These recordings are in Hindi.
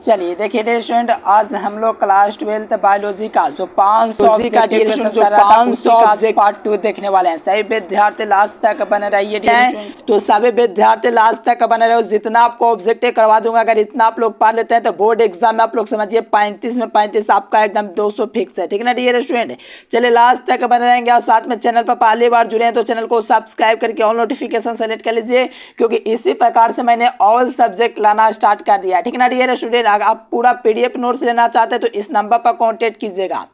चलिए देखिए डियर स्टूडेंट, आज हम लोग क्लास 12 बायोलॉजी का जो 500 का पार्ट 2 देखने वाले हैं। सभी विद्यार्थी लास्ट तक बने रहिए तो सभी विद्यार्थी लास्ट तक बने रहे। जितना आपको ऑब्जेक्टिव करवा दूंगा, अगर इतना आप लोग पढ़ लेते हैं तो बोर्ड एग्जाम में आप लोग समझिए 35 में 35 आपका एकदम 200 फिक्स है। ठीक है ना डियर स्टूडेंट, चलिए लास्ट तक बने रहेंगे। और साथ में चैनल पर पहली बार जुड़े हैं तो चैनल को सब्सक्राइब करके ऑल नोटिफिकेशन सेलेक्ट कर लीजिए, क्योंकि इसी प्रकार से मैंने ऑल सब्जेक्ट लाना स्टार्ट कर दिया है। ठीक है ना डियर स्टूडेंट, अगर आप पूरा पीडीएफ नोट्स लेना चाहते हैं तो इस नंबर पर कांटेक्ट कीजिएगा।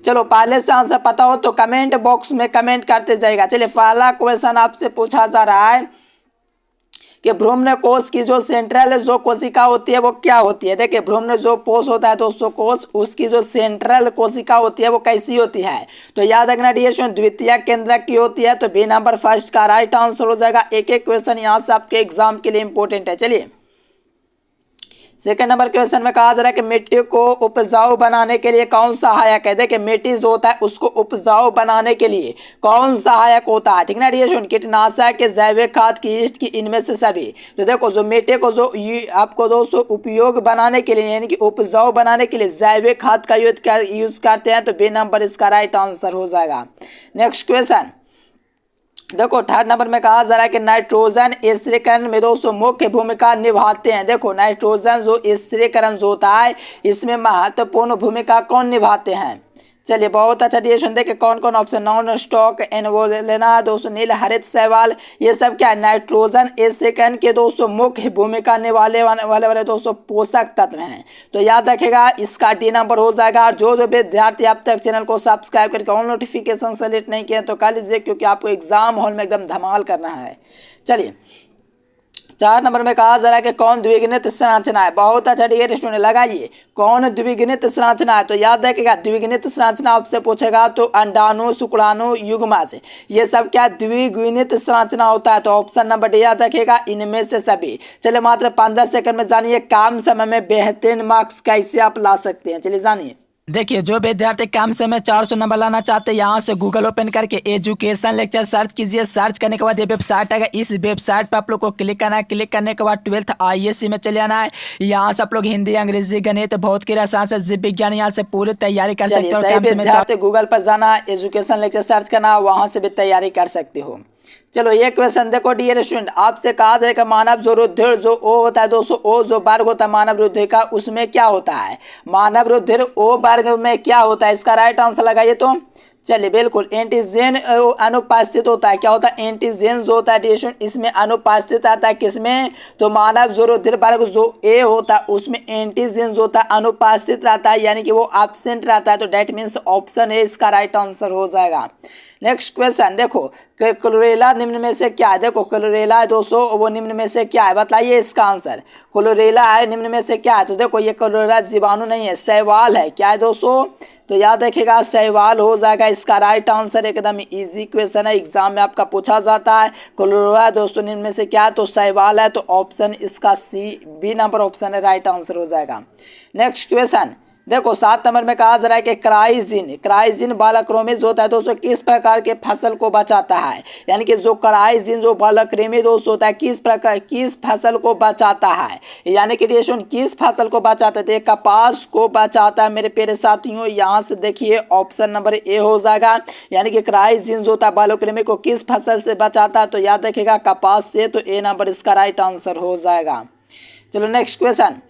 चलो पहले से आंसर पता हो तो कमेंट बॉक्स में कमेंट करते जाएगा। चलिए पहला क्वेश्चन आपसे पूछा जा रहा है कि भ्रूण कोश की जो सेंट्रल जो कोशिका होती है वो क्या होती है। देखिए भ्रूण जो कोश होता है दोस्तों, कोश उसकी जो सेंट्रल कोशिका होती है वो कैसी होती है, तो याद रखना डियर स्टूडेंट द्वितीय केंद्रक की होती है। तो बी नंबर फर्स्ट का राइट आंसर हो जाएगा। एक एक क्वेश्चन यहाँ से आपके एग्जाम के लिए इंपॉर्टेंट है। चलिए सेकंड नंबर क्वेश्चन में कहा जा रहा है कि मिट्टी को उपजाऊ बनाने के लिए कौन सहायक है। देखिए मिट्टी जो होता है उसको उपजाऊ बनाने के लिए कौन सहायक होता है। ठीक ना डियर स्टूडेंट, कीटनाशक के जैविक खाद की ईस्ट की इनमें से सभी। तो देखो जो मिट्टी को जो आपको दोस्तों उपयोग बनाने के लिए यानी कि उपजाऊ बनाने के लिए जैविक खाद का यूज करते हैं, तो बी नंबर इसका राइट आंसर हो जाएगा। नेक्स्ट क्वेश्चन देखो थर्ड नंबर में कहा जा रहा है कि नाइट्रोजन स्थिरीकरण में दोस्तों मुख्य भूमिका निभाते हैं। देखो नाइट्रोजन जो स्थिरीकरण जो होता है इसमें महत्वपूर्ण भूमिका कौन निभाते हैं। चलिए बहुत अच्छा डियर स्टूडेंट, देखिए कौन कौन ऑप्शन नॉन स्टॉक एनवोलेना दोस्तों नील हरित शैवाल, ये सब क्या है नाइट्रोजन स्थिरीकरण के दोस्तों मुख्य भूमिका निभाने वाले दोस्तों पोषक तत्व हैं। तो याद रखेगा इसका डी नंबर हो जाएगा। और जो विद्यार्थी अब तक चैनल को सब्सक्राइब करके ऑल नोटिफिकेशन सेलेक्ट नहीं किए तो कर लीजिए, क्योंकि आपको एग्जाम हॉल में एकदम धमाल करना है। चलिए चार नंबर में कहा जा रहा है कि कौन द्विगुणित संरचना है। बहुत अच्छा डियर स्टूडेंट लगाइए कौन द्विगुणित संरचना है। तो याद रखिएगा द्विगुणित संरचना आपसे पूछेगा तो अंडाणु शुक्राणु युग्मज ये सब क्या द्विगुणित संरचना होता है। तो ऑप्शन नंबर डी याद रखिएगा इनमें से सभी। चलिए मात्र 15 सेकंड में जानिए कम समय में बेहतरीन मार्क्स कैसे आप ला सकते हैं। चलिए जानिए। देखिए जो विद्यार्थी कम समय में 400 नंबर लाना चाहते हैं यहाँ से गूगल ओपन करके एजुकेशन लेक्चर सर्च कीजिए। सर्च करने के बाद ये वेबसाइट आएगा। इस वेबसाइट पर आप लोग को क्लिक करना है। क्लिक करने के बाद 12th ISC में चले आना है। यहाँ से आप लोग हिंदी अंग्रेजी गणित भौतिक रसायन से जीव विज्ञान यहाँ से पूरी तैयारी कर सकते हो। कम समय में गूगल पर जाना एजुकेशन लेक्चर सर्च करना, वहाँ से भी तैयारी कर सकते हो। चलो ये क्वेश्चन देखो डियर स्टूडेंट, आपसे कहा जाएगा मानव जो रुधिर जो ओ होता है दोस्तों, ओ जो वर्ग होता है मानव रुधिर का उसमें क्या होता है। मानव रुधिर ओ वर्ग में क्या होता है, इसका राइट आंसर लगाइए। तो चलिए बिल्कुल एंटीजन अनुपस्थित होता है। क्या होता है एंटीजन जो होता है डियर स्टूडेंट इसमें अनुपस्थित आता है। किसमें, तो मानव जो रुधिर वर्ग जो ए होता है उसमें एंटीजन जो होता है अनुपस्थित रहता है, यानी कि वो एब्सेंट रहता है। तो डेट मीन्स ऑप्शन ए इसका राइट आंसर हो जाएगा। नेक्स्ट क्वेश्चन देखो क्लोरेला निम्न में से क्या है। देखो क्लोरेला है दोस्तों, वो निम्न में से क्या है, बताइए इसका आंसर। क्लोरेला है निम्न में से क्या है, तो देखो ये क्लोरेला जीवाणु नहीं है शैवाल है। क्या है दोस्तों, तो याद रखिएगा शैवाल हो जाएगा इसका राइट आंसर। एकदम इजी क्वेश्चन है, एग्जाम में आपका पूछा जाता है। क्लोरेला दोस्तों निम्न में से क्या है, तो शैवाल है। तो ऑप्शन इसका सी बी नंबर ऑप्शन है राइट आंसर हो जाएगा। नेक्स्ट क्वेश्चन देखो 7 नंबर में कहा जा रहा है कि क्राइजिन बालकृमिज होता है दोस्तों किस प्रकार के फसल को बचाता है। यानी कि जो क्राइजिन जो बालकृमि दोस्त होता है किस फसल को बचाता है, यानी कि किस फसल को बचाता है। कपास को बचाता है मेरे प्यारे साथियों। यहाँ से देखिए ऑप्शन नंबर ए हो जाएगा। यानी कि क्राइजिन जो होता है बालकृमि को किस फसल से बचाता है, तो याद रखिएगा कपास से। तो ए नंबर इसका राइट आंसर हो जाएगा। चलो नेक्स्ट क्वेश्चन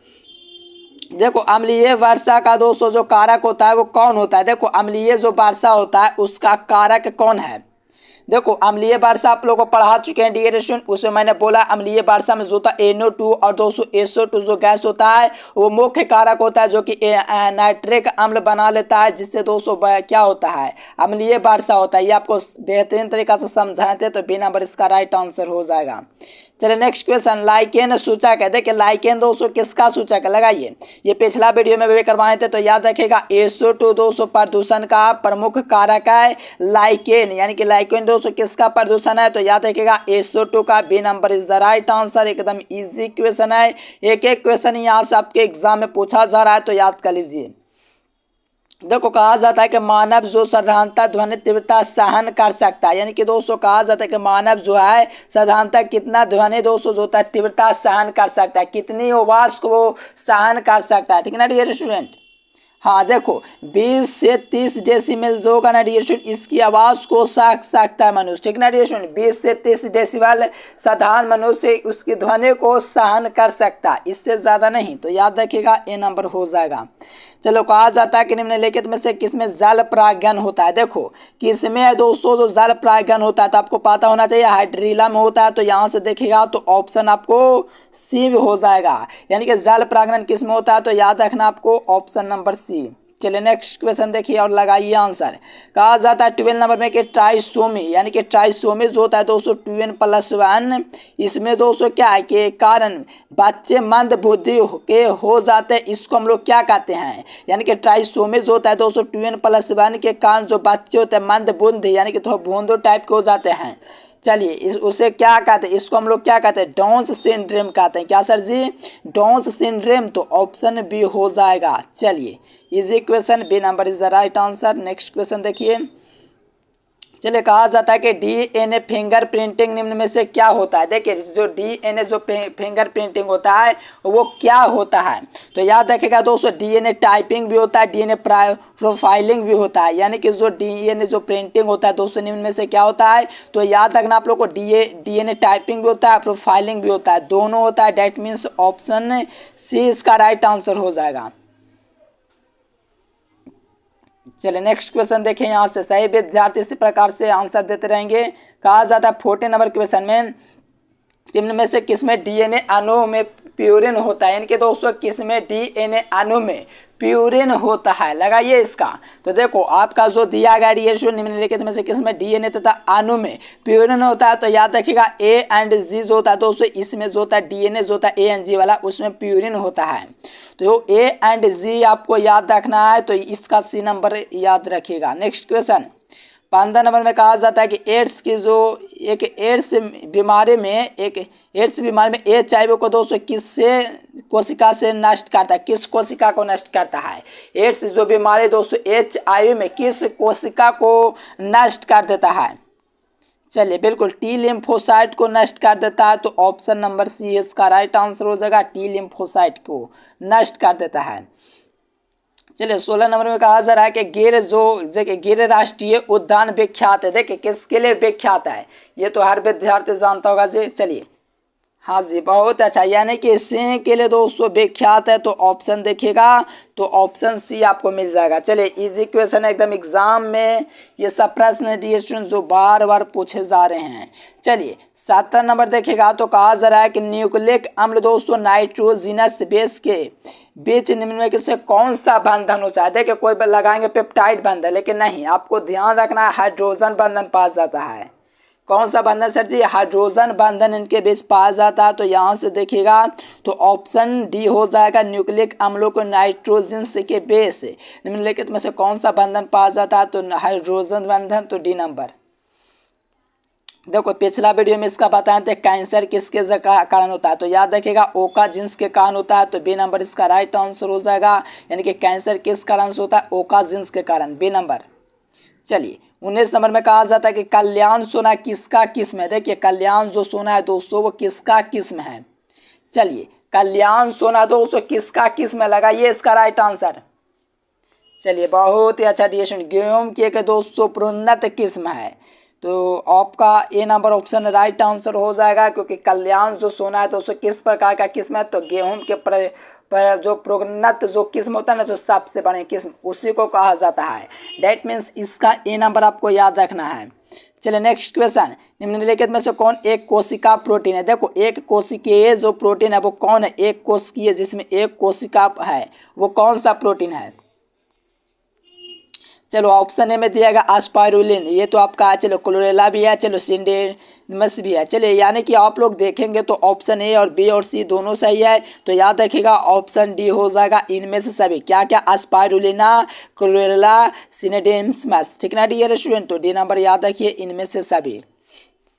देखो अम्लीय वर्षा का दोस्तों जो कारक होता है वो कौन होता है। देखो अम्लीय जो वर्षा होता है उसका कारक कौन है। देखो अम्लीय वर्षा आप लोगों को पढ़ा चुके हैं डियर स्टूडेंट, उसमें मैंने बोला अम्लीय वर्षा में जो होता है NO2 और दोस्तों SO2 जो गैस होता है वो मुख्य कारक होता है, जो कि नाइट्रिक अम्ल बना लेता है, जिससे दोस्तों क्या होता है अम्लीय वर्षा होता है। ये आपको बेहतरीन तरीका से समझाए थे। तो बी नंबर इसका राइट आंसर हो जाएगा। चलिए नेक्स्ट क्वेश्चन लाइकेन सूचक है। देखिए लाइकेन दोस्तों किसका सूचक है, लगाइए। ये पिछला वीडियो में भी करवाए थे। तो याद रखिएगा SO2 दोस्तों प्रदूषण का प्रमुख कारक है लाइकेन, यानी कि लाइकेन दोस्तों किसका प्रदूषण है, तो याद रखिएगा SO2 का। B number is the right answer. एकदम इजी क्वेश्चन है, एक एक क्वेश्चन यहाँ से आपके एग्जाम में पूछा जा रहा है, तो याद कर लीजिए। देखो कहा जाता है कि मानव जो साधारणतः ध्वनि तीव्रता सहन कर सकता है, यानी कि दोस्तों कहा जाता है कि मानव जो है साधारणतः कितना ध्वनि दोस्तों जो होता है तीव्रता सहन कर सकता है, कितनी आवाज को वो सहन कर सकता है। ठीक है ना डियर स्टूडेंट। हाँ देखो 20 से 30 डेसिबल जो होगा ना डियर स्टूडेंट इसकी आवाज को सह सकता है मनुष्य। ठीक ना डियर स्टूडेंट 20 से 30 डेसिबल साधारण मनुष्य उसकी ध्वनि को सहन कर सकता है, इससे ज्यादा नहीं। तो याद रखिएगा ए नंबर हो जाएगा। चलो कहा जाता है कि निम्नलिखित में से किसमें जल परागन होता है। देखो किसमें दोस्तों जो जल परागन होता है तो आपको पता होना चाहिए हाइड्रीला में होता है। तो यहाँ से देखिएगा तो ऑप्शन आपको सी भी हो जाएगा, यानी कि जल परागन किस में होता है। तो याद रखना आपको ऑप्शन नंबर सी। चलिए नेक्स्ट क्वेश्चन देखिए और लगाइए आंसर। कहा जाता है 12 नंबर में कि ट्राइसोमी, यानी कि ट्राइसोमी जो होता है दोस्तों 2n+1, इसमें दोस्तों क्या है कि कारण बच्चे मंद बुद्धि के हो जाते हैं, इसको हम लोग क्या कहते हैं। यानी कि ट्राइसोमी जो होता है दोस्तों 2n+1 के कारण जो बच्चे होते हैं मंद बुद्धि यानी कि थोड़ा भोंदू टाइप के हो जाते हैं। चलिए उसे क्या कहते हैं, इसको हम लोग क्या कहते हैं, डाउन सिंड्रोम कहते हैं। क्या सर जी, डाउन सिंड्रोम। तो ऑप्शन बी हो जाएगा। चलिए easy question, B number is the right answer. Next question देखिए। चलिए कहा जाता है कि डीएनए फिंगर प्रिंटिंग निम्न में से क्या होता है। देखिए जो डीएनए जो फिंगर प्रिंटिंग होता है वो क्या होता है। तो याद रखिएगा दोस्तों डीएनए टाइपिंग भी होता है, डीएनए प्रोफाइलिंग भी होता है। यानी कि जो डीएनए जो प्रिंटिंग होता है दोस्तों निम्न में से क्या होता है। तो याद रखना आप लोग को डीएनए टाइपिंग भी होता है, प्रोफाइलिंग भी होता है, दोनों होता है। डेट मीन्स ऑप्शन सी इसका राइट आंसर हो जाएगा। चलिए नेक्स्ट क्वेश्चन देखें। यहाँ से सही विद्यार्थी इसी प्रकार से आंसर देते रहेंगे। कहा जाता है 14 नंबर क्वेश्चन में निम्न में से किसमें डीएनए अणु में प्यूरिन होता है। यानी कि दोस्तों किसमें डीएनए अणु में प्यूरिन होता है, लगाइए इसका। तो देखो आपका जो दिया गया रिएक्शन निम्नलिखित में से किसमें डीएनए तथा अणु में प्यूरिन होता है। तो याद रखिएगा ए एंड जी जो होता है दोस्तों इसमें जो होता है डीएनए जो होता है ए एंड जी वाला उसमें प्यूरिन होता है। तो ए एंड जी आपको याद रखना है, तो इसका सी नंबर याद रखिएगा। नेक्स्ट क्वेश्चन 15 नंबर में कहा जाता है कि एड्स की जो एक एड्स बीमारी में HIV को दोस्तों किससे कोशिका से नष्ट करता है, किस कोशिका को नष्ट करता है। एड्स जो बीमारी दोस्तों HIV में किस कोशिका को नष्ट कर देता है। चलिए बिल्कुल टी लिम्फोसाइट को नष्ट कर देता है। तो ऑप्शन नंबर सी इसका राइट आंसर हो जाएगा, टी लिम्फोसाइट को नष्ट कर देता है। चलिए 16 नंबर में कहा जा रहा है कि गिर राष्ट्रीय उद्यान विख्यात है। देखिए किसके लिए विख्यात है, ये तो हर विद्यार्थी जानता होगा जी। चलिए हाँ जी बहुत अच्छा, यानी कि सिंह के लिए दोस्तों विख्यात है। तो ऑप्शन देखिएगा तो ऑप्शन सी आपको मिल जाएगा। चलिए इजी क्वेश्चन एकदम एग्जाम में ये सब प्रश्न स्टूडेंट जो बार बार पूछे जा रहे हैं। चलिए 17 नंबर देखिएगा। तो कहा जा रहा है कि न्यूक्लिक अम्ल दोस्तों नाइट्रोजिनस बेस के बीच निम्न में से कौन सा बंधन होता है। देखिए कोई लगाएंगे पेप्टाइड बंधन, लेकिन नहीं, आपको ध्यान रखना है हाइड्रोजन बंधन पाया जाता है। कौन सा बंधन सर जी, हाइड्रोजन बंधन इनके बीच पाया जाता है। तो यहाँ से देखिएगा तो ऑप्शन डी हो जाएगा, न्यूक्लिक अम्लों को नाइट्रोजन के बेस निम्नलिखित में से कौन सा बंधन पाया जाता है। तो हाइड्रोजन बंधन, तो डी नंबर। देखो पिछला वीडियो में इसका बताए थे कैंसर किसके कारण होता है। तो याद रखिएगा ओका जिन्स के कारण होता है। तो बी नंबर इसका राइट आंसर हो जाएगा, यानी कि कैंसर किस कारण से होता है, ओका जिन्स के कारण, बी नंबर। चलिए 19 नंबर में कहा जाता है कि कल्याण सोना किसका किस्म है। देखिए कल्याण जो सोना है दोस्तों वो किसका किस्म है। चलिए कल्याण सोना दोस्तों किसका किस्म है, लगाइए इसका राइट आंसर। चलिए बहुत ही अच्छा डिएशन, गेहूं की एक दोस्तों प्रोन्नत किस्म है। तो आपका ए नंबर ऑप्शन राइट आंसर हो जाएगा, क्योंकि कल्याण जो सोना है दोस्तों किस प्रकार का किस्म है। तो गेहूं के पर जो प्रोन्नत जो किस्म होता है ना, जो सबसे बड़े किस्म उसी को कहा जाता है। डेट मीन्स इसका ए नंबर आपको याद रखना है। चलिए नेक्स्ट क्वेश्चन, निम्नलिखित में से कौन एक कोशिका प्रोटीन है। देखो एक कोशिकीय जो प्रोटीन है वो कौन है, एक कोशिकीय जिसमें एक कोशिका है वो कौन सा प्रोटीन है। चलो ऑप्शन ए में दिया गया एस्पाइरुलिन, ये तो आपका है। चलो क्लोरेला भी है, चलो सिंडेमस भी है। चलिए यानी कि आप लोग देखेंगे तो ऑप्शन ए और बी और सी दोनों सही है। तो याद रखिएगा ऑप्शन डी हो जाएगा इनमें से सभी। क्या क्या, एस्पाइरुलिना, क्लोरेला, सिंडेमस, ठीक ना डियर स्टूडेंट। तो डी नंबर याद रखिए इनमें से सभी।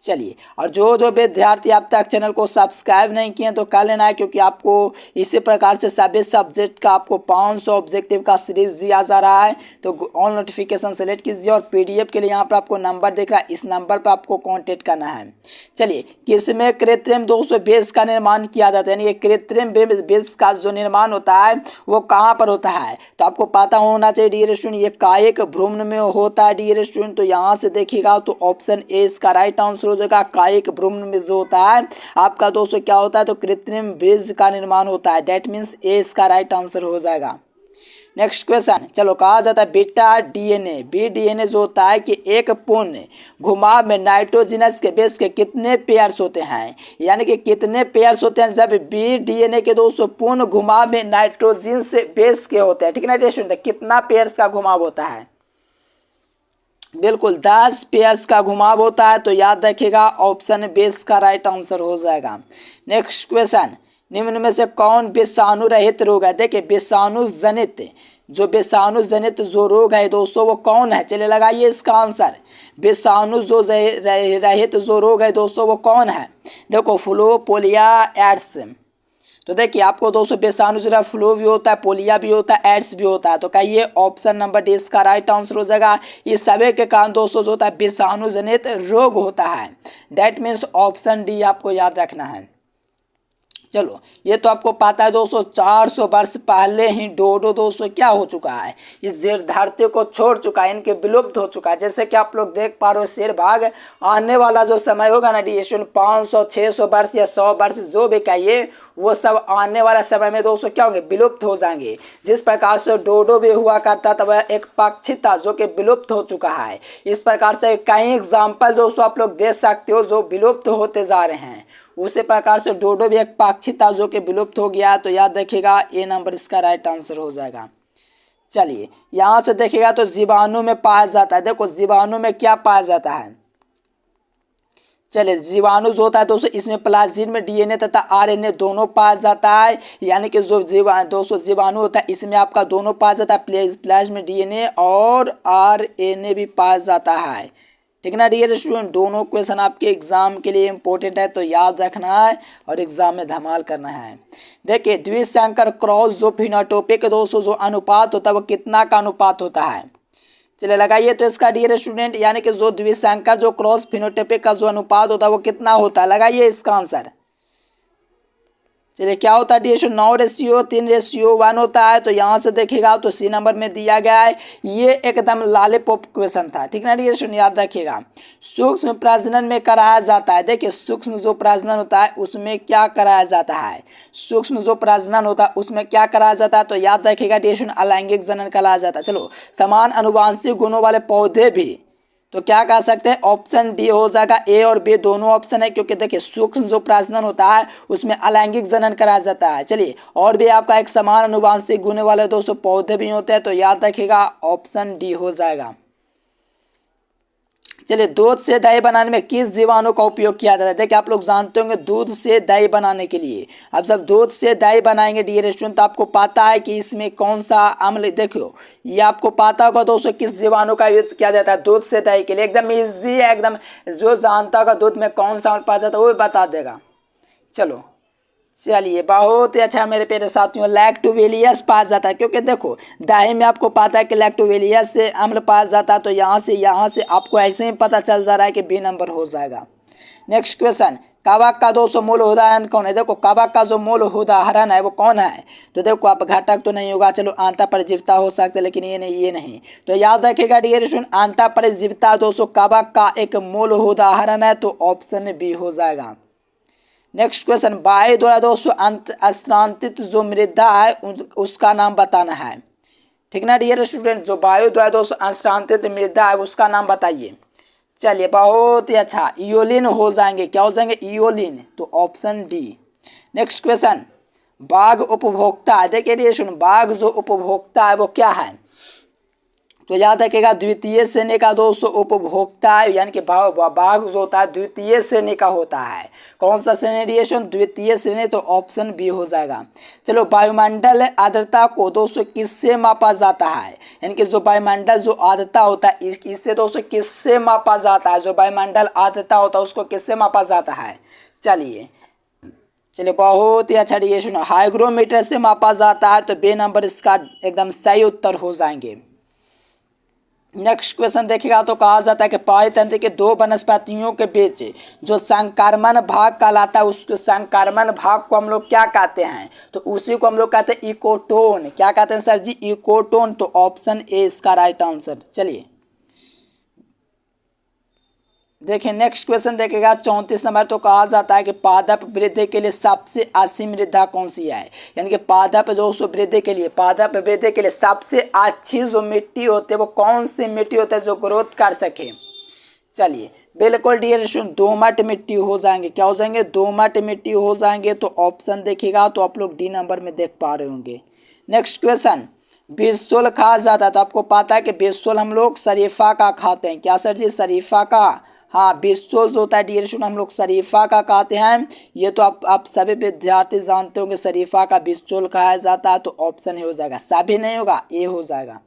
चलिए, और जो जो विद्यार्थी अब तक चैनल को सब्सक्राइब नहीं किए तो कर लेना है, क्योंकि आपको इसी प्रकार से सभी सब्जेक्ट का आपको 500 ऑब्जेक्टिव का सीरीज दिया जा रहा है। तो ऑल नोटिफिकेशन सेलेक्ट कीजिए और पीडीएफ के लिए यहाँ पर आपको नंबर दिख रहा है, इस नंबर पर आपको कॉन्टेक्ट करना है। चलिए, किसमें कृत्रिम दोस्तों बेस का निर्माण किया जाता है, यानी ये कृत्रिम बेस का जो निर्माण होता है वो कहाँ पर होता है, तो आपको पता होना चाहिए डियर स्टूडेंट, ये कायिक भ्रूण में होता है डियर स्टूडेंट। तो यहाँ से देखिएगा तो ऑप्शन ए इसका राइट आंसर हो जाएगा। कायिक भ्रूण में जो होता है आपका दोस्तों क्या होता है, तो कृत्रिम बीज का निर्माण होता है। दैट मीन्स ए इसका राइट आंसर हो जाएगा। नेक्स्ट क्वेश्चन, चलो कहा जाता है बेटा डीएनए, बी डीएनए जो होता है कि एक पूर्ण घुमाव में नाइट्रोजनस के बेस के कितने पेयर्स होते हैं, यानी कि कितने पेयर्स होते हैं जब बी डीएनए के दोस्तों पूर्ण घुमाव में नाइट्रोजन से बेस के होते हैं। ठीक है ना, कितना पेयर्स का घुमाव होता है, बिल्कुल 10 पेयर्स का घुमाव होता है। तो याद रखिएगा ऑप्शन बेस का राइट आंसर हो जाएगा। नेक्स्ट क्वेश्चन, निम्न में से कौन विषाणु रहित रोग है, देखिए विषाणु जनित जो रोग है दोस्तों वो कौन है, चलिए लगाइए इसका आंसर। विषाणु जो रहित जो रोग है दोस्तों वो कौन है, देखो फ्लू, पोलिया, एड्स। तो देखिए आपको दोस्तों विषाणु जो फ्लू भी होता है, पोलिया भी होता है, एड्स भी होता है। तो कहिए ऑप्शन नंबर डी इसका राइट आंसर हो जाएगा। ये सभी के कारण दोस्तों जो होता है विषाणु जनित रोग होता है। दैट मीन्स ऑप्शन डी आपको याद रखना है। चलो, ये तो आपको पता है दोस्तों 400 वर्ष पहले ही डोडो दोस्तों क्या हो चुका है, इस धरती को छोड़ चुका है, इनके विलुप्त हो चुका है। जैसे कि आप लोग देख पा रहे हो शेर बाघ, आने वाला जो समय होगा ना डिएशन 500 600 वर्ष या 100 वर्ष जो भी कहिए, वो सब आने वाला समय में दोस्तों क्या होंगे, विलुप्त हो जाएंगे। जिस प्रकार से डोडो भी हुआ करता था वह एक पक्षी था जो कि विलुप्त हो चुका है। इस प्रकार से कई एग्जाम्पल दोस्तों आप लोग दे सकते हो जो विलुप्त होते जा रहे हैं। उसी प्रकार से डोडो भी एक पक्षी था जो कि विलुप्त हो गया। तो याद रखिएगा ए नंबर इसका राइट आंसर हो जाएगा। चलिए, यहाँ से देखिएगा तो जीवाणु में पाया जाता है, देखो जीवाणु में क्या पाया जाता है। चलिए, जीवाणु जो होता है दोस्तों इसमें प्लाज्मिड में डीएनए तथा आरएनए दोनों पाया जाता है, यानी कि जो जीवाणु होता है इसमें आपका दोनों पाया जाता है, प्लाज्मिड डीएनए और आरएनए भी पाया जाता है। ठीक है ना डियर स्टूडेंट, दोनों क्वेश्चन आपके एग्जाम के लिए इंपॉर्टेंट है, तो याद रखना है और एग्जाम में धमाल करना है। देखिए द्विसंकर क्रॉस जो फिनोटाइपिक दोस्तों जो अनुपात होता है वो कितना का अनुपात होता है, चलिए लगाइए तो इसका डियर स्टूडेंट, यानी कि जो द्विसंकर जो क्रॉस फिनोटाइपिक का जो अनुपात होता है वो कितना होता है, लगाइए इसका आंसर। चलिए क्या होता है डियर 9:3:1 होता है। तो यहाँ से देखिएगा तो सी नंबर में दिया गया है। ये एकदम लॉलीपॉप क्वेश्चन था, ठीक ना डियर, याद रखिएगा। सूक्ष्म प्रजनन में कराया जाता है, देखिए सूक्ष्म जो प्रजनन होता है उसमें क्या कराया जाता है, सूक्ष्म जो प्रजनन होता है उसमें क्या कराया जाता है, तो याद रखिएगा डियर अलैंगिक जनन कराया जाता है। चलो, समान अनुवांशिक गुणों वाले पौधे भी, तो क्या कह सकते हैं, ऑप्शन डी हो जाएगा। ए और बी दोनों ऑप्शन है, क्योंकि देखिए सूक्ष्म जो प्रजनन होता है उसमें अलैंगिक जनन कराया जाता है। चलिए, और भी आपका एक समान अनुवांशिक गुण वाले दोस्तों पौधे भी होते हैं, तो याद रखिएगा ऑप्शन डी हो जाएगा। चलिए, दूध से दही बनाने में किस जीवाणु का उपयोग किया जाता है, देखिए आप लोग जानते होंगे दूध से दही बनाने के लिए, अब जब दूध से दही बनाएंगे डियर स्टूडेंट तो आपको पता है कि इसमें कौन सा अम्ल, देखो ये आपको पता होगा दोस्तों किस जीवाणु का यूज किया जाता है दूध से दही के लिए। एकदम इजी है, एकदम जो जानता होगा दूध में कौन सा अम्ल पाया जाता है वो बता देगा। चलो, चलिए बहुत ही अच्छा मेरे प्यारे साथियों, लैक्टोबैसिलस पाया जाता है, क्योंकि देखो दही में आपको पता है कि लैक्टोबैसिलस से अम्ल पाया जाता है। तो यहाँ से आपको ऐसे ही पता चल जा रहा है कि बी नंबर हो जाएगा। नेक्स्ट क्वेश्चन, कवक का दोस्तों मूल उदाहरण कौन है, देखो कवक का जो मूल उदाहरण है वो कौन है, तो देखो आप घटक तो नहीं होगा, चलो आंता परजीविता हो सकता है, लेकिन ये नहीं। तो याद रखिएगा डियर स्टूडेंट, आंता परजीविता दोस्तों कवक का एक मूल उदाहरण है, तो ऑप्शन बी हो जाएगा। नेक्स्ट क्वेश्चन, वायु द्वारा दोस्तों स्थानांतरित जो मृदा है उसका नाम बताना है, ठीक ना डियर स्टूडेंट, जो वायु द्वारा दोस्तों स्थानांतरित मृदा है उसका नाम बताइए। चलिए बहुत ही अच्छा, इओलिन हो जाएंगे, क्या हो जाएंगे, इओलिन, तो ऑप्शन डी। नेक्स्ट क्वेश्चन, बाघ उपभोक्ता है, देखिए डियर स्टूडेंट बाघ जो उपभोक्ता है वो क्या है, तो याद रखिएगा द्वितीय श्रेणी का दोस्तों उपभोक्ता है, यानी कि बाघ जो होता है द्वितीय श्रेणी का होता है। कौन सा श्रेणी रेडिएशन? द्वितीय श्रेणी, तो ऑप्शन बी हो जाएगा। चलो, वायुमंडल आर्द्रता को दोस्तों किससे मापा जाता है? यानी कि जो वायुमंडल जो आर्द्रता होता है इससे दोस्तों किससे मापा जाता है? जो वायुमंडल आर्द्रता होता है उसको किससे मापा जाता है? चलिए, बहुत ही अच्छा रेडिएशन हाइग्रोमीटर से मापा जाता है, तो बी नंबर इसका एकदम सही उत्तर हो जाएंगे। नेक्स्ट क्वेश्चन देखिएगा तो कहा जाता है कि पारितंत्र के दो वनस्पतियों के बीच जो संक्रमण भाग कहलाता है उस संक्रमण भाग को हम लोग क्या कहते हैं? तो उसी को हम लोग कहते हैं इकोटोन। क्या कहते हैं सर जी? इकोटोन। तो ऑप्शन ए इसका राइट आंसर। चलिए देखिए नेक्स्ट क्वेश्चन देखेगा 34 नंबर। तो कहा जाता है कि पादप वृद्धि के लिए सबसे अच्छी मृदा कौन सी है? यानी कि पादप वृद्धि के लिए सबसे अच्छी जो मिट्टी होती है वो कौन सी मिट्टी होती है जो ग्रोथ कर सके? चलिए बिल्कुल डियर स्टूडेंट, दोमट मिट्टी हो जाएंगे। क्या हो जाएंगे? दोमट मिट्टी हो जाएंगे। तो ऑप्शन देखिएगा तो आप लोग डी नंबर में देख पा रहे होंगे। नेक्स्ट क्वेश्चन, बिसोल खाया जाता है। तो आपको पता है कि बिसोल हम लोग शरीफा का खाते हैं। क्या सर जी? शरीफा का। हाँ, बिसोल जो होता है डियर स्टूडेंट हम लोग शरीफा का खाते हैं। ये तो आप सभी विद्यार्थी जानते होंगे शरीफा का बिसोल खाया जाता है। तो ऑप्शन ए हो जाएगा, सभी नहीं होगा, ए हो जाएगा।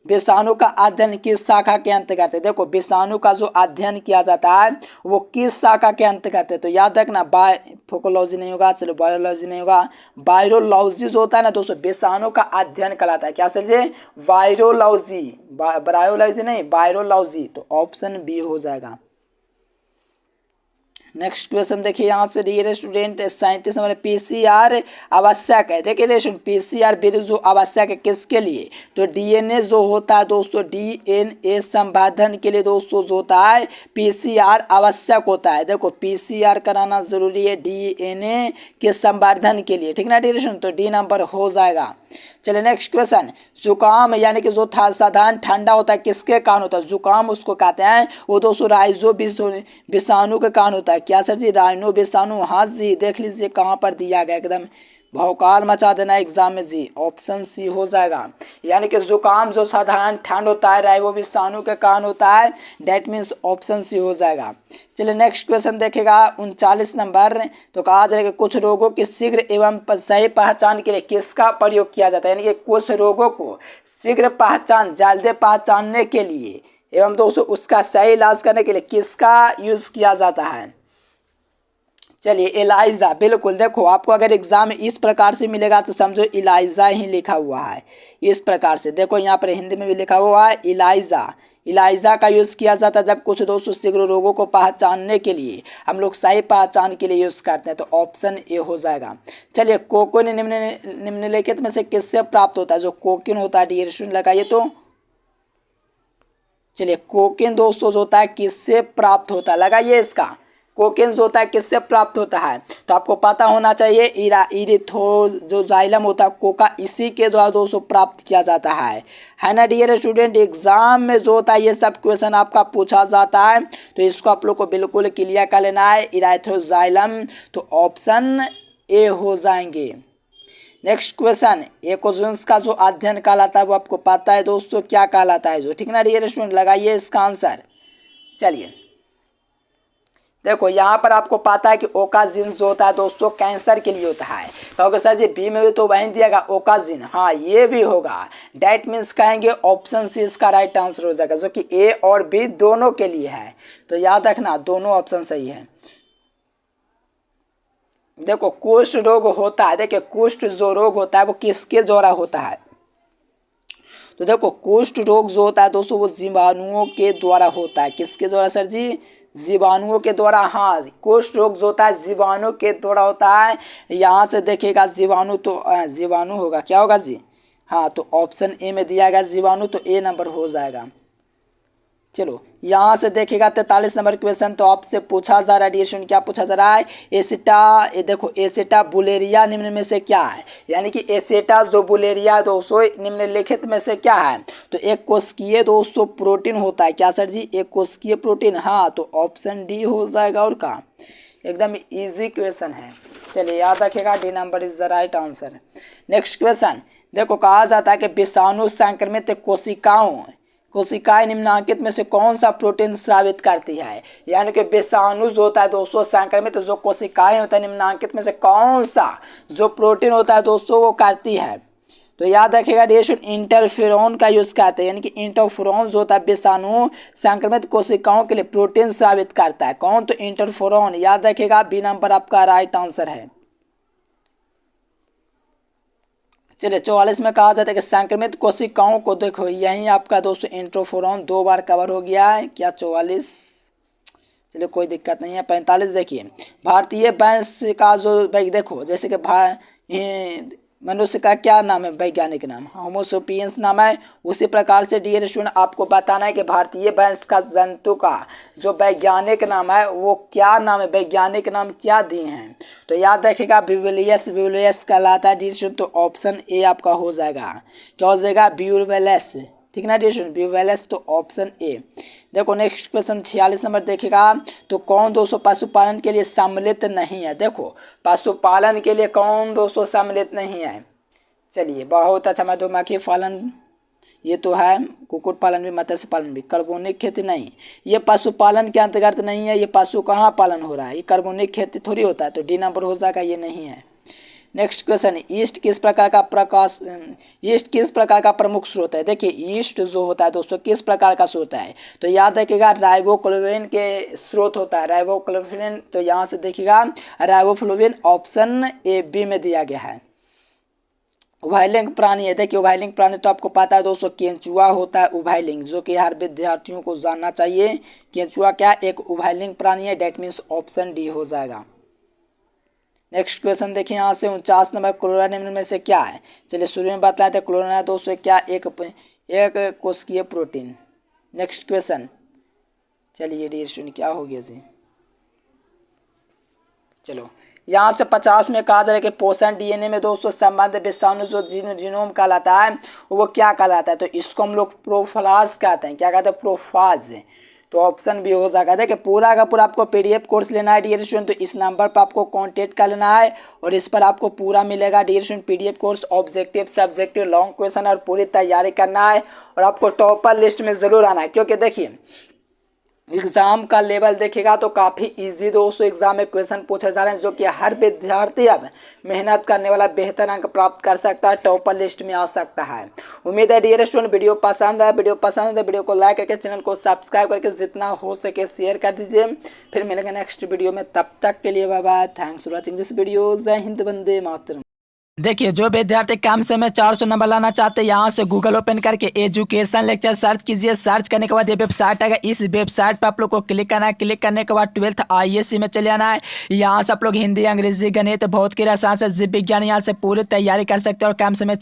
विषाणु का अध्ययन किस शाखा के अंतर्गत है? देखो विषाणु का जो अध्ययन किया जाता है वो किस शाखा के अंतर्गत है? तो याद रखना, बायोफोकोलॉजी नहीं होगा, चलो बायोलॉजी नहीं होगा, वायरोलॉजी जो होता है ना दोस्तों विषाणु का अध्ययन कहलाता है। क्या समझे? वायरोलॉजी, बायोलॉजी नहीं, वायरोलॉजी। तो ऑप्शन बी हो जाएगा। नेक्स्ट क्वेश्चन देखिए यहाँ से डियर स्टूडेंट 37 नंबर, पीसीआर आवश्यक है। देखिए स्टूडेंट पीसीआर विधि जो आवश्यक है किसके लिए? तो डीएनए जो होता है दोस्तों, डीएनए संवर्धन के लिए दोस्तों जो होता है पीसीआर आवश्यक होता है। देखो पीसीआर कराना जरूरी है डीएनए के संवर्धन के लिए, ठीक ना डियर स्टूडेंट? तो डी नंबर हो जाएगा। चलिए नेक्स्ट क्वेश्चन, जुकाम यानी कि जो था साधारण ठंडा होता है किसके कारण होता है? जुकाम उसको कहते हैं वो दोस्तों राइजो विषाणु के कारण होता है। क्या सर जी? राइनो विषाणु। हाँ जी, देख लीजिए कहाँ पर दिया गया, एकदम भौकाल मचा देना एग्जाम में जी। ऑप्शन सी हो जाएगा। यानी कि जुकाम जो साधारण ठंड होता है राइनो विषाणु के कारण होता है, डेट मीन्स ऑप्शन सी हो जाएगा। चलिए नेक्स्ट क्वेश्चन देखेगा 39 नंबर। तो कहा जाएगा कुछ रोगों की शीघ्र एवं सही पहचान के लिए किसका प्रयोग किया जाता है? यानी कि कुछ रोगों को शीघ्र पहचान, जल्दी पहचानने के लिए एवं दोस्तों उसका सही इलाज करने के लिए किसका यूज किया जाता है? चलिए एलाइजा, बिल्कुल। देखो आपको अगर एग्जाम में इस प्रकार से मिलेगा तो समझो इलाइजा ही लिखा हुआ है इस प्रकार से। देखो यहाँ पर हिंदी में भी लिखा हुआ है इलाइजा। इलाइजा का यूज़ किया जाता है जब कुछ दोस्तों शीघ्र रोगों को पहचानने के लिए हम लोग सही पहचान के लिए यूज़ करते हैं। तो ऑप्शन ए हो जाएगा। चलिए कोकीन निम्नलिखित में से किससे प्राप्त होता है? जो कोकीन होता है डियर स्टूडेंट लगाइए तो। चलिए कोकीन दोस्तों जो होता है किससे प्राप्त होता है? लगाइए इसका। कोकेन जो होता है किससे प्राप्त होता है? तो आपको पता होना चाहिए इरिथ्रोजाइलम होता है कोका, इसी के द्वारा दोस्तों प्राप्त किया जाता है ना डियर स्टूडेंट? एग्जाम में जो होता है ये सब क्वेश्चन आपका पूछा जाता है, तो इसको आप लोग को बिल्कुल क्लियर कर लेना है, इरिथ्रोजाइलम। तो ऑप्शन ए हो जाएंगे। नेक्स्ट क्वेश्चन, एकोजोन्स का जो अध्ययन कहलाता है वो आपको पता है दोस्तों क्या कहलाता है? जो ठीक ना डियर स्टूडेंट? लगाइए इसका आंसर। चलिए देखो यहाँ पर आपको पता है कि ओकाजिन जो होता है दोस्तों कैंसर के लिए होता है। कहोगे सर जी बी में भी तो वहीं दिएगा ओकाजिन। हाँ ये भी होगा। डेट मीन्स कहेंगे ऑप्शन सी इसका राइट आंसर हो जाएगा, जो कि ए और बी दोनों के लिए है। तो याद रखना दोनों ऑप्शन सही है। देखो कुष्ठ रोग होता है, देखिए कुष्ठ जो रोग होता है वो किसके द्वारा होता है? तो देखो कुष्ठ रोग जो होता है दोस्तों वो जीवाणुओं के द्वारा होता है। किसके द्वारा सर जी? जीवाणुओं के द्वारा। हाँ कुष्ठ रोग जो होता है जीवाणु के द्वारा होता है। यहाँ से देखिएगा जीवाणु, तो जीवाणु होगा, क्या होगा जी? हाँ तो ऑप्शन ए में दिया गया जीवाणु, तो ए नंबर हो जाएगा। चलो यहाँ से देखिएगा 43 नंबर क्वेश्चन। तो आपसे पूछा जा रहा है डियर क्या पूछा जा रहा है? देखो एसिटा बुलेरिया निम्न में से क्या है? यानी कि एसिटा जो बुलेरिया दोस्तों निम्नलिखित में से क्या है? तो एक कोशिकीय दोस्तों प्रोटीन होता है। क्या सर जी? एक कोशिकीय प्रोटीन। हाँ तो ऑप्शन डी हो जाएगा। और कहा एकदम इजी क्वेश्चन है। चलिए याद रखिएगा, D number is the right answer. Next question देखो, कहा जाता है कि विषाणु संक्रमित कोशिकाएं निम्नलिखित में से कौन सा प्रोटीन स्रावित करती है। यानी कि विषाणु जो होता है दोस्तों संक्रमित जो कोशिकाएं होता है निम्नलिखित में से कौन सा जो प्रोटीन होता है दोस्तों वो करती है। तो याद रखिएगा रिएक्शन इंटरफेरॉन का यूज करते हैं, यानी कि इंटरफेरॉन जो होता है विषाणु संक्रमित कोशिकाओं के लिए प्रोटीन स्रावित करता है। कौन? तो इंटरफेरॉन। याद रखिएगा, बी नंबर आपका राइट आंसर है। चलिए 44 में कहा जाता है कि संक्रमित कोशिकाओं को देखो, यही आपका दोस्तों इंटरफेरॉन 2 बार कवर हो गया है क्या 44। चलिए कोई दिक्कत नहीं है। 45 देखिए, भारतीय भैंस का जो देखो जैसे कि मनुष्य का क्या नाम है, वैज्ञानिक नाम होमो सेपियंस नाम है। उसी प्रकार से डियर स्टूडेंट आपको बताना है कि भारतीय भैंस का जंतु का जो वैज्ञानिक नाम है वो क्या नाम है, वैज्ञानिक नाम क्या दिए हैं। तो याद रखिएगा ब्यूवेलियस कहलाता है डियर स्टूडेंट। तो ऑप्शन ए आपका हो जाएगा, क्या हो जाएगा, ब्यूवेलियस। ठीक ना डियर स्टूडेंट, ब्यूवेलियस। तो ऑप्शन ए। देखो नेक्स्ट क्वेश्चन 46 नंबर देखिएगा, तो कौन दोस्तों पशुपालन के लिए सम्मिलित नहीं है। देखो पशुपालन के लिए कौन दोस्तों सम्मिलित नहीं है। चलिए बहुत अच्छा, मधुमक्खी पालन ये तो है, कुक्कुट पालन भी, मत्स्य पालन भी। कार्बनिक खेती नहीं, ये पशुपालन के अंतर्गत नहीं है। ये पशु कहाँ पालन हो रहा है, ये कार्बनिक खेती थोड़ी होता है। तो डी नंबर हो जाएगा, ये नहीं है। नेक्स्ट क्वेश्चन, ईस्ट किस प्रकार का प्रमुख स्रोत है। देखिए ईस्ट जो होता है दोस्तों किस प्रकार का स्रोत है। तो याद रखिएगा राइबोफ्लाविन के स्रोत होता है, राइबोफ्लाविन। तो यहाँ से देखिएगा राइबोफ्लाविन ऑप्शन ए बी में दिया गया है। उभयलिंग प्राणी है। देखिए उभयलिंग प्राणी तो आपको पता है दोस्तों केंचुआ होता है उभयलिंग, जो कि हर विद्यार्थियों को जानना चाहिए। केंचुआ क्या एक उभयलिंग प्राणी है, डेट मीन्स ऑप्शन डी हो जाएगा। नेक्स्ट क्वेश्चन देखिए यहाँ से 49 नंबर, क्लोरा निम्न में से क्या है। चलिए शुरू में बताए थे क्लोरा दोस्तों क्या एक कोशिकीय प्रोटीन। नेक्स्ट क्वेश्चन, चलिए डियर स्टूडेंट क्या हो गया जी। चलो यहाँ से 50 में कहा जा रहा है कि पोषण डीएनए में दोस्तों संबंध विषाणु जो जीनोम कहलाता है वो क्या कहलाता है। तो इसको हम लोग प्रोफाज कहते हैं। क्या कहते हैं, प्रोफाज। तो ऑप्शन भी हो जाएगा। देखिए पूरा का पूरा आपको पीडीएफ कोर्स लेना है डियर स्टूडेंट, तो इस नंबर पर आपको कांटेक्ट कर लेना है और इस पर आपको पूरा मिलेगा dear student PDF course. Objective subjective long question और पूरी तैयारी करना है और आपको टॉपर लिस्ट में ज़रूर आना है। क्योंकि देखिए एग्ज़ाम का लेवल देखेगा तो काफ़ी इजी दोस्तों एग्जाम में क्वेश्चन पूछे जा रहे हैं, जो कि हर विद्यार्थी अब मेहनत करने वाला बेहतर अंक प्राप्त कर सकता है, टॉपर लिस्ट में आ सकता है। उम्मीद है डियर स्टूडेंट वीडियो पसंद है। वीडियो को लाइक करके चैनल को सब्सक्राइब करके जितना हो सके शेयर कर दीजिए। फिर मिलेंगे नेक्स्ट वीडियो में, तब तक के लिए bye bye. Thanks for watching this video. जय हिंद, वंदे मातरम। देखिए जो विद्यार्थी कम समय में 400 नंबर लाना चाहते हैं, यहाँ से गूगल ओपन करके एजुकेशन लेक्चर सर्च कीजिए। सर्च करने के बाद ये वेबसाइट आएगा, इस वेबसाइट पर आप लोग को क्लिक करना है। क्लिक करने के बाद 12th ISC में चले आना है। यहाँ से आप लोग हिंदी, अंग्रेजी, गणित, भौतिकी, रसायन से जीव विज्ञान यहाँ से पूरी तैयारी कर सकते हैं और कम समय